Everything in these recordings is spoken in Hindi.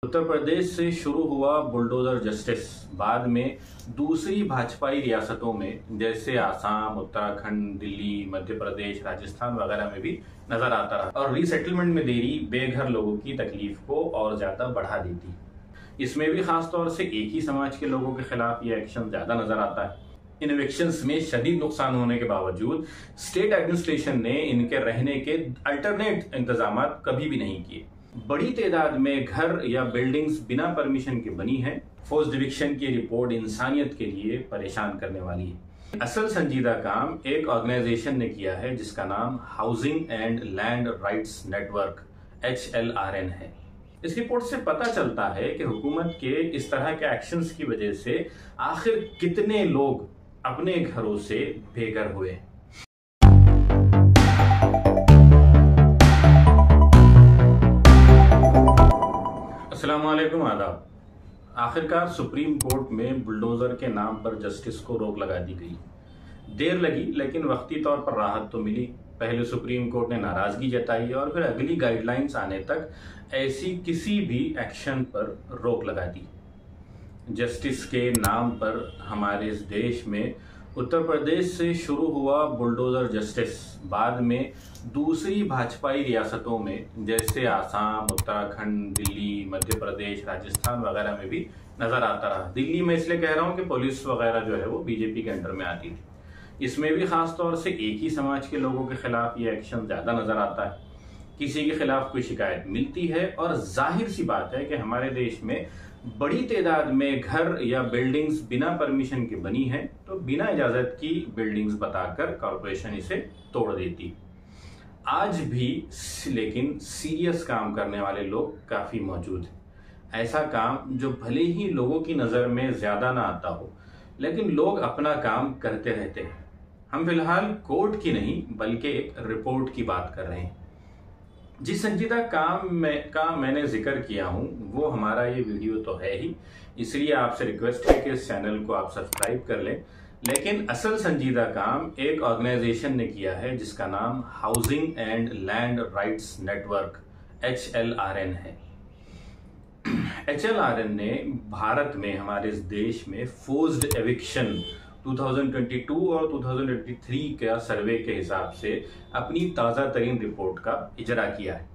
उत्तर प्रदेश से शुरू हुआ बुलडोजर जस्टिस बाद में दूसरी भाजपाई रियासतों में जैसे आसाम, उत्तराखंड, दिल्ली, मध्य प्रदेश, राजस्थान वगैरह में भी नजर आता रहा और रीसेटलमेंट में देरी बेघर लोगों की तकलीफ को और ज्यादा बढ़ा देती। इसमें भी खासतौर से एक ही समाज के लोगों के खिलाफ ये एक्शन ज्यादा नजर आता है। इन इवेक्शंस में शदीद नुकसान होने के बावजूद स्टेट एडमिनिस्ट्रेशन ने इनके रहने के अल्टरनेट इंतजाम कभी भी नहीं किए। बड़ी तादाद में घर या बिल्डिंग्स बिना परमिशन के बनी हैं। फोर्स्ड इविक्शन की रिपोर्ट इंसानियत के लिए परेशान करने वाली है। असल संजीदा काम एक ऑर्गेनाइजेशन ने किया है जिसका नाम housing and land rights network HLRN है। इस रिपोर्ट से पता चलता है कि हुकूमत के इस तरह के एक्शंस की वजह से आखिर कितने लोग अपने घरों से बेघर हुए। अस्सलामुअलैकुम, आदाब। आखिरकार सुप्रीम कोर्ट में बुलडोजर के नाम पर जस्टिस को रोक लगा दी गई। देर लगी लेकिन वक्ती तौर पर राहत तो मिली। पहले सुप्रीम कोर्ट ने नाराजगी जताई और फिर अगली गाइडलाइंस आने तक ऐसी किसी भी एक्शन पर रोक लगा दी। जस्टिस के नाम पर हमारे इस देश में उत्तर प्रदेश से शुरू हुआ बुलडोजर जस्टिस बाद में दूसरी भाजपाई रियासतों में जैसे आसाम, उत्तराखंड, दिल्ली, मध्य प्रदेश, राजस्थान वगैरह में भी नजर आता रहा। दिल्ली में इसलिए कह रहा हूं कि पुलिस वगैरह जो है वो बीजेपी के अंडर में आती थी। इसमें भी खासतौर से एक ही समाज के लोगों के खिलाफ ये एक्शन ज्यादा नजर आता है। किसी के खिलाफ कोई शिकायत मिलती है और जाहिर सी बात है कि हमारे देश में बड़ी तादाद में घर या बिल्डिंग्स बिना परमिशन के बनी हैं, तो बिना इजाजत की बिल्डिंग्स बताकर कॉरपोरेशन इसे तोड़ देती। आज भी लेकिन सीरियस काम करने वाले लोग काफी मौजूद हैं। ऐसा काम जो भले ही लोगों की नजर में ज्यादा ना आता हो, लेकिन लोग अपना काम करते रहते हैं। हम फिलहाल कोर्ट की नहीं बल्कि एक रिपोर्ट की बात कर रहे हैं। जिस संजीदा काम का मैंने जिक्र किया हूं वो हमारा ये वीडियो तो है ही, इसलिए आपसे रिक्वेस्ट है कि इस चैनल को आप सब्सक्राइब कर लें। लेकिन असल संजीदा काम एक ऑर्गेनाइजेशन ने किया है जिसका नाम housing and land rights network HLRN है। HLRN ने भारत में, हमारे इस देश में फोर्स्ड एविक्शन 2022 और 2023 का सर्वे के हिसाब से अपनी ताज़ा तरीन रिपोर्ट का इजरा किया है।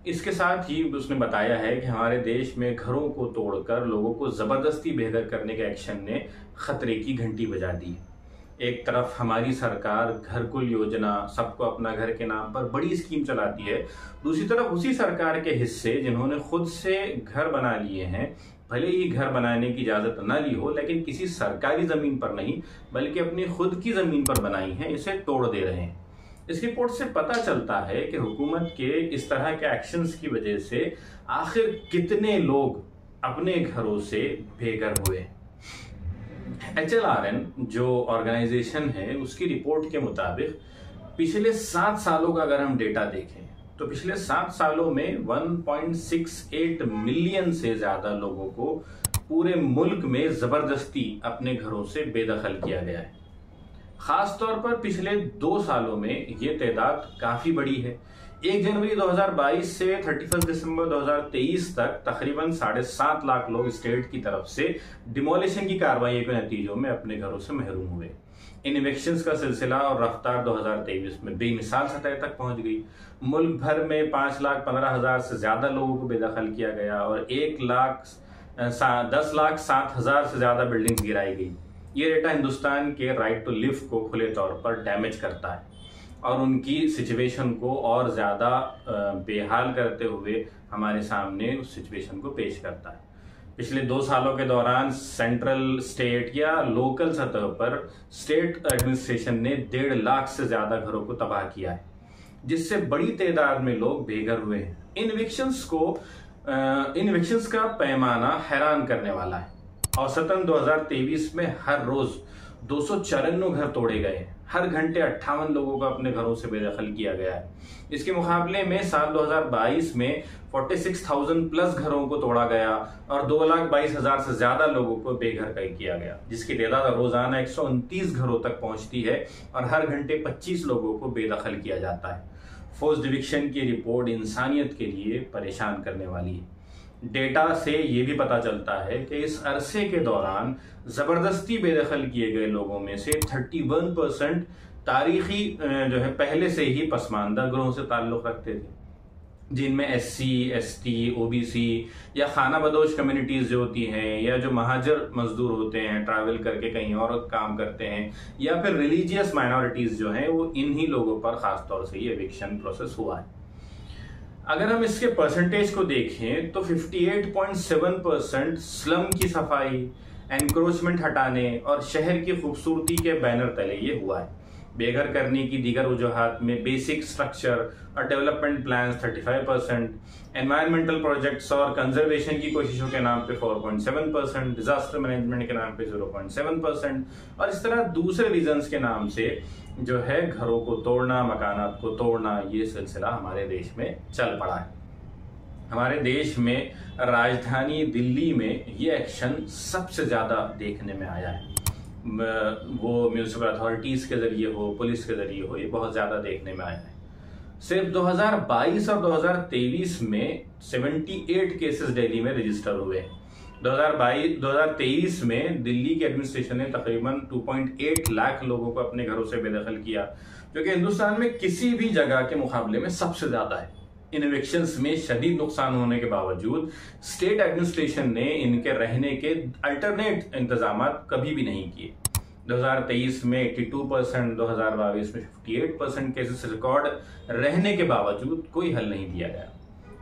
इसके साथ ही उसने बताया है कि हमारे देश में घरों को तोड़कर लोगों को जबरदस्ती बेघर करने के एक्शन ने खतरे की घंटी बजा दी। एक तरफ हमारी सरकार घरकुल योजना, सबको अपना घर के नाम पर बड़ी स्कीम चलाती है, दूसरी तरफ उसी सरकार के हिस्से जिन्होंने खुद से घर बना लिए हैं, भले ही घर बनाने की इजाजत न ली हो लेकिन किसी सरकारी जमीन पर नहीं बल्कि अपनी खुद की जमीन पर बनाई है, इसे तोड़ दे रहे हैं। इस रिपोर्ट से पता चलता है कि हुकूमत के इस तरह के एक्शंस की वजह से आखिर कितने लोग अपने घरों से बेघर हुए। HLRN जो ऑर्गेनाइजेशन है उसकी रिपोर्ट के मुताबिक पिछले 7 सालों का अगर हम डेटा देखें तो पिछले 7 सालों में 1.68 मिलियन से ज्यादा लोगों को पूरे मुल्क में जबरदस्ती अपने घरों से बेदखल किया गया है। खासतौर पर पिछले 2 सालों में ये तादाद काफी बड़ी है। 1 जनवरी 2022 से 31 दिसंबर 2023 तक तकरीबन 7.5 लाख लोग स्टेट की तरफ से डिमोलिशन की कार्रवाई के नतीजों में अपने घरों से महरूम हुए। इन इवेक्शंस का सिलसिला और रफ्तार 2023 में बेमिसाल सतह तक पहुंच गई। मुल्क भर में 5,15,000 से ज्यादा लोगों को बेदखल किया गया और 10,07,000 से ज्यादा बिल्डिंग्स गिराई गई। ये डेटा हिंदुस्तान के राइट टू लिव को खुले तौर पर डैमेज करता है और उनकी सिचुएशन को और ज्यादा बेहाल करते हुए हमारे सामने उस सिचुएशन को पेश करता है। पिछले 2 सालों के दौरान सेंट्रल, स्टेट या लोकल सतह पर स्टेट एडमिनिस्ट्रेशन ने 1.5 लाख से ज्यादा घरों को तबाह किया है, जिससे बड़ी तादाद में लोग बेघर हुए हैं। इन इविक्शंस का पैमाना हैरान करने वाला है। औसतन 2023 में हर रोज 294 घर तोड़े गए, हर घंटे 58 लोगों को अपने घरों से बेदखल किया गया है। इसके मुकाबले में साल 2022 में 46,000 प्लस घरों को तोड़ा गया और 2,22,000 से ज्यादा लोगों को बेघर किया गया, जिसकी तादाद रोजाना 129 घरों तक पहुंचती है और हर घंटे 25 लोगों को बेदखल किया जाता है। फोर्स्ड इविक्शन की रिपोर्ट इंसानियत के लिए परेशान करने वाली है। डेटा से ये भी पता चलता है कि इस अरसे के दौरान जबरदस्ती बेदखल किए गए लोगों में से 31% तारीखी जो है पहले से ही पसमानदा ग्रोह से ताल्लुक रखते थे, जिनमें SC, ST, OBC या खाना बदोश कम्युनिटीज जो होती हैं, या जो महाजर मजदूर होते हैं, ट्रैवल करके कहीं और काम करते हैं, या फिर रिलीजियस माइनॉरिटीज जो हैं, वो इन्हीं लोगों पर खास तौर से ये एविक्शन प्रोसेस हुआ है। अगर हम इसके परसेंटेज को देखें तो 58.7% स्लम की सफाई, एनक्रोचमेंट हटाने और शहर की खूबसूरती के बैनर तले ये हुआ है। बेघर करने की दीगर वजूहात में बेसिक स्ट्रक्चर और डेवलपमेंट प्लान्स 35%, एनवायरमेंटल प्रोजेक्ट्स और कंजर्वेशन की कोशिशों के नाम पे 4.7%, डिजास्टर मैनेजमेंट के नाम पे 0.7%, और इस तरह दूसरे रीजंस के नाम से जो है घरों को तोड़ना, मकानात को तोड़ना, ये सिलसिला हमारे देश में चल पड़ा है। हमारे देश में राजधानी दिल्ली में ये एक्शन सबसे ज्यादा देखने में आया है। वो म्यूनिसिपल अथॉरिटीज के जरिए हो, पुलिस के जरिए हो, ये बहुत ज्यादा देखने में आया है। सिर्फ 2022 और 2023 में 78 केसेस दिल्ली में रजिस्टर हुए। 2023 में दिल्ली के एडमिनिस्ट्रेशन ने तकरीबन 2.8 लाख लोगों को अपने घरों से बेदखल किया, जो कि हिंदुस्तान में किसी भी जगह के मुकाबले में सबसे ज्यादा है। इन इविक्शंस में शदीद नुकसान होने के बावजूद स्टेट एडमिनिस्ट्रेशन ने इनके रहने के अल्टरनेट इंतजाम कभी भी नहीं किए। 2023 में 82%, 2022 में 58% केसेस रिकॉर्ड रहने के बावजूद कोई हल नहीं दिया गया।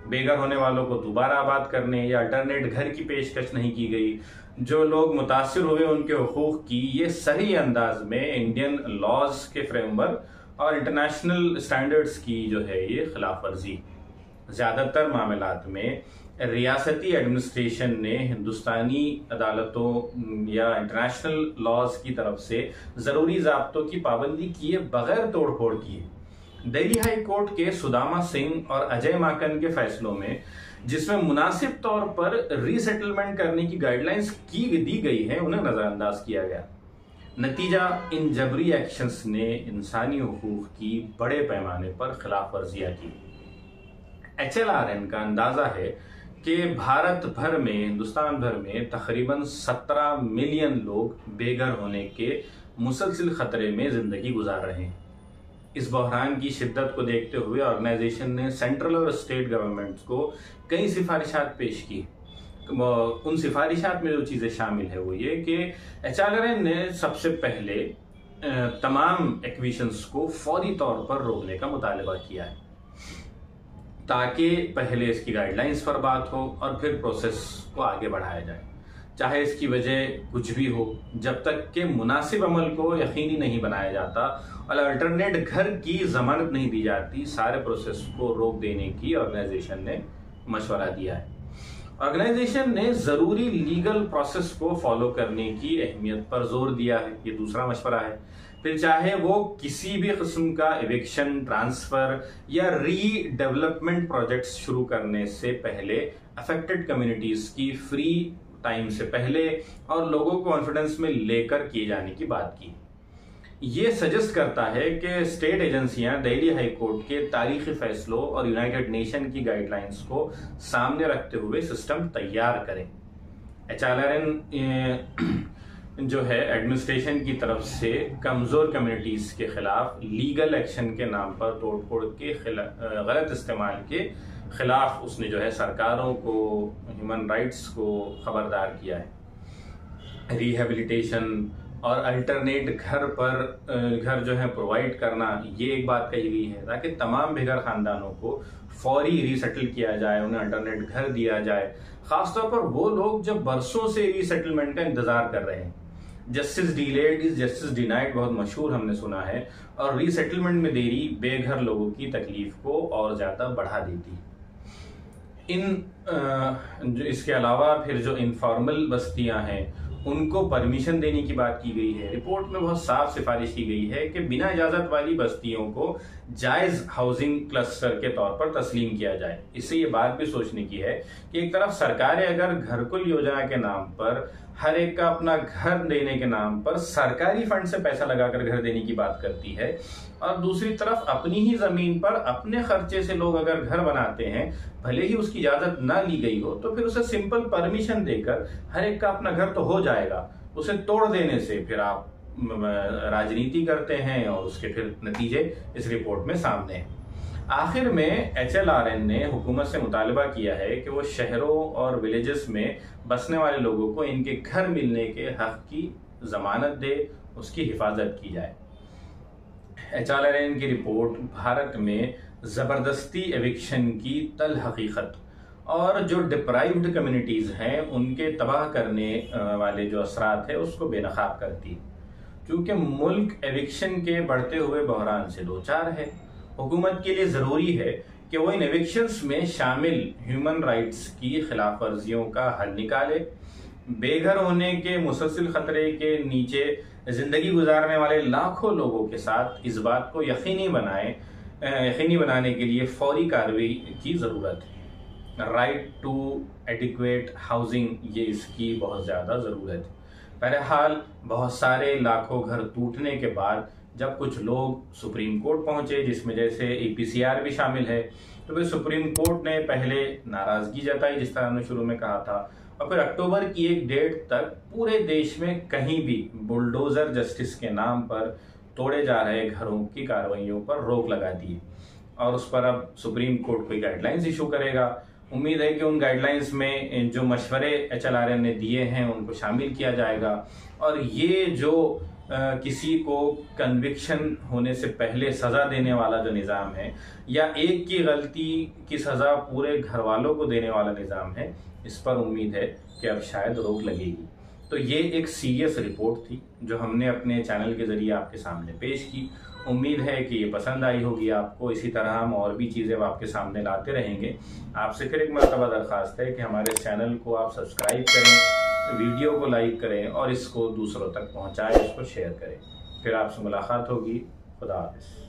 बेघर होने वालों को दोबारा आबाद करने या अल्टरनेट घर की पेशकश नहीं की गई। जो लोग मुतासिर हुए उनके हुकूक की ये सही अंदाज में इंडियन लॉज के फ्रेमवर्क और इंटरनेशनल स्टैंडर्ड्स की जो है ये खिलाफ वर्जी। ज्यादातर मामलात में रियासती एडमिनिस्ट्रेशन ने हिंदुस्तानी अदालतों या इंटरनेशनल लॉज की तरफ से जरूरी ज़ाब्तों की पाबंदी किए बगैर तोड़फोड़ किए। दिल्ली हाई कोर्ट के सुदामा सिंह और अजय माकन के फैसलों में, जिसमें मुनासिब तौर पर रीसेटलमेंट करने की गाइडलाइंस दी गई है, उन्हें नजरअंदाज किया गया। नतीजा, इन जबरी एक्शंस ने इंसानी हुकूक की बड़े पैमाने पर खिलाफ वर्जियां की। HLRN का अंदाजा है कि भारत भर में, हिंदुस्तान भर में तकरीबन 17 मिलियन लोग बेघर होने के मुसलसिल खतरे में जिंदगी गुजार रहे हैं। इस बहरान की शिद्दत को देखते हुए ऑर्गेनाइजेशन ने सेंट्रल और स्टेट गवर्नमेंट्स को कई सिफारिशात पेश की। उन सिफारिशात में जो चीजें शामिल है वो ये कि HLRN ने सबसे पहले तमाम एक्विशंस को फौरी तौर पर रोकने का मुतालबा किया है, ताकि पहले इसकी गाइडलाइंस पर बात हो और फिर प्रोसेस को आगे बढ़ाया जाए। चाहे इसकी वजह कुछ भी हो, जब तक कि मुनासिब अमल को यकीनी नहीं बनाया जाता और अल्टरनेट घर की जमानत नहीं दी जाती, सारे प्रोसेस को रोक देने की ऑर्गेनाइजेशन ने मशवरा दिया है। ऑर्गेनाइजेशन ने जरूरी लीगल प्रोसेस को फॉलो करने की अहमियत पर जोर दिया है, ये दूसरा मशवरा है। फिर चाहे वो किसी भी किस्म का एविक्शन, ट्रांसफर या रीडेवलपमेंट प्रोजेक्ट्स शुरू करने से पहले अफेक्टेड कम्युनिटीज की फ्री टाइम से पहले और लोगों को कॉन्फिडेंस में लेकर किए जाने की बात की। ये सजेस्ट करता है कि स्टेट एजेंसियां दिल्ली हाई कोर्ट के तारीखी फैसलों और यूनाइटेड नेशन की गाइडलाइंस को सामने रखते हुए सिस्टम तैयार करें। HLRN जो है एडमिनिस्ट्रेशन की तरफ से कमजोर कम्युनिटीज के खिलाफ लीगल एक्शन के नाम पर तोड़फोड़ के गलत इस्तेमाल के खिलाफ उसने जो है सरकारों को, ह्यूमन राइट्स को खबरदार किया है। रिहेबिलिटेशन और अल्टरनेट घर जो है प्रोवाइड करना, ये एक बात कही गई है, ताकि तमाम बेघर खानदानों को फौरी रीसेटल किया जाए, उन्हें अल्टरनेट घर दिया जाए। खासतौर पर वो लोग जो बरसों से रीसेटलमेंट का इंतजार कर रहे हैं। Justice delayed is justice denied बहुत मशहूर हमने सुना है, और रीसेटलमेंट में देरी बेघर लोगों की तकलीफ को और ज्यादा बढ़ा देती। इसके अलावा फिर जो इनफॉर्मल बस्तियां हैं उनको परमिशन देने की बात की गई है। रिपोर्ट में बहुत साफ सिफारिश की गई है कि बिना इजाजत वाली बस्तियों को जायज हाउसिंग क्लस्टर के तौर पर तस्लीम किया जाए। इससे ये बात भी सोचने की है कि एक तरफ सरकारें अगर घरकुल योजना के नाम पर हर एक का अपना घर देने के नाम पर सरकारी फंड से पैसा लगाकर घर देने की बात करती है, और दूसरी तरफ अपनी ही जमीन पर अपने खर्चे से लोग अगर घर बनाते हैं, भले ही उसकी इजाजत ना ली गई हो, तो फिर उसे सिंपल परमिशन देकर हर एक का अपना घर तो हो जाएगा, उसे तोड़ देने से फिर आप राजनीति करते हैं और उसके फिर नतीजे इस रिपोर्ट में सामने हैं। आखिर में HLRN ने हुकूमत से मुतालबा किया है कि वो शहरों और विलेजेस में बसने वाले लोगों को इनके घर मिलने के हक की जमानत दे, उसकी हिफाजत की जाए। HLRN की रिपोर्ट भारत में जबरदस्ती एविक्शन की तल हकीकत और जो डिप्राइव्ड कम्युनिटीज हैं उनके तबाह करने वाले जो असरात है उसको बेनकाब करती है। क्योंकि मुल्क एविक्शन के बढ़ते हुए बहरान से दो चार है, हुकूमत के लिए जरूरी है कि वो इन एविक्शंस में शामिल ह्यूमन राइट्स की खिलाफ वर्जियों का हल निकाले, बेघर होने के मुसलसिल खतरे के नीचे जिंदगी गुजारने वाले लाखों लोगों के साथ इस बात को यकीनी बनाने के लिए फौरी कार्रवाई की जरूरत है। राइट टू एडिक्वेट हाउसिंग, ये इसकी बहुत ज्यादा जरूरत है। बहरहाल बहुत सारे लाखों घर टूटने के बाद जब कुछ लोग सुप्रीम कोर्ट पहुंचे, जिसमें जैसे APCR भी शामिल है, तो फिर सुप्रीम कोर्ट ने पहले नाराजगी जताई जिस तरह हमने शुरू में कहा था, और फिर अक्टूबर की एक डेट तक पूरे देश में कहीं भी बुलडोजर जस्टिस के नाम पर तोड़े जा रहे घरों की कार्रवाइयों पर रोक लगा दी, और उस पर अब सुप्रीम कोर्ट कोई गाइडलाइंस इशू करेगा। उम्मीद है कि उन गाइडलाइंस में जो मशवरे HLRN ने दिए हैं उनको शामिल किया जाएगा, और ये जो किसी को कन्विक्शन होने से पहले सजा देने वाला जो निज़ाम है, या एक की गलती की सजा पूरे घर वालों को देने वाला निज़ाम है, इस पर उम्मीद है कि अब शायद रोक लगेगी। तो ये एक सीरियस रिपोर्ट थी जो हमने अपने चैनल के जरिए आपके सामने पेश की। उम्मीद है कि ये पसंद आई होगी आपको। इसी तरह हम और भी चीज़ें आपके सामने लाते रहेंगे। आपसे फिर एक मरतबा दरख्वास्त है कि हमारे चैनल को आप सब्सक्राइब करें, वीडियो को लाइक करें और इसको दूसरों तक पहुंचाएं, इसको शेयर करें। फिर आपसे मुलाकात होगी। खुदा हाफिज़।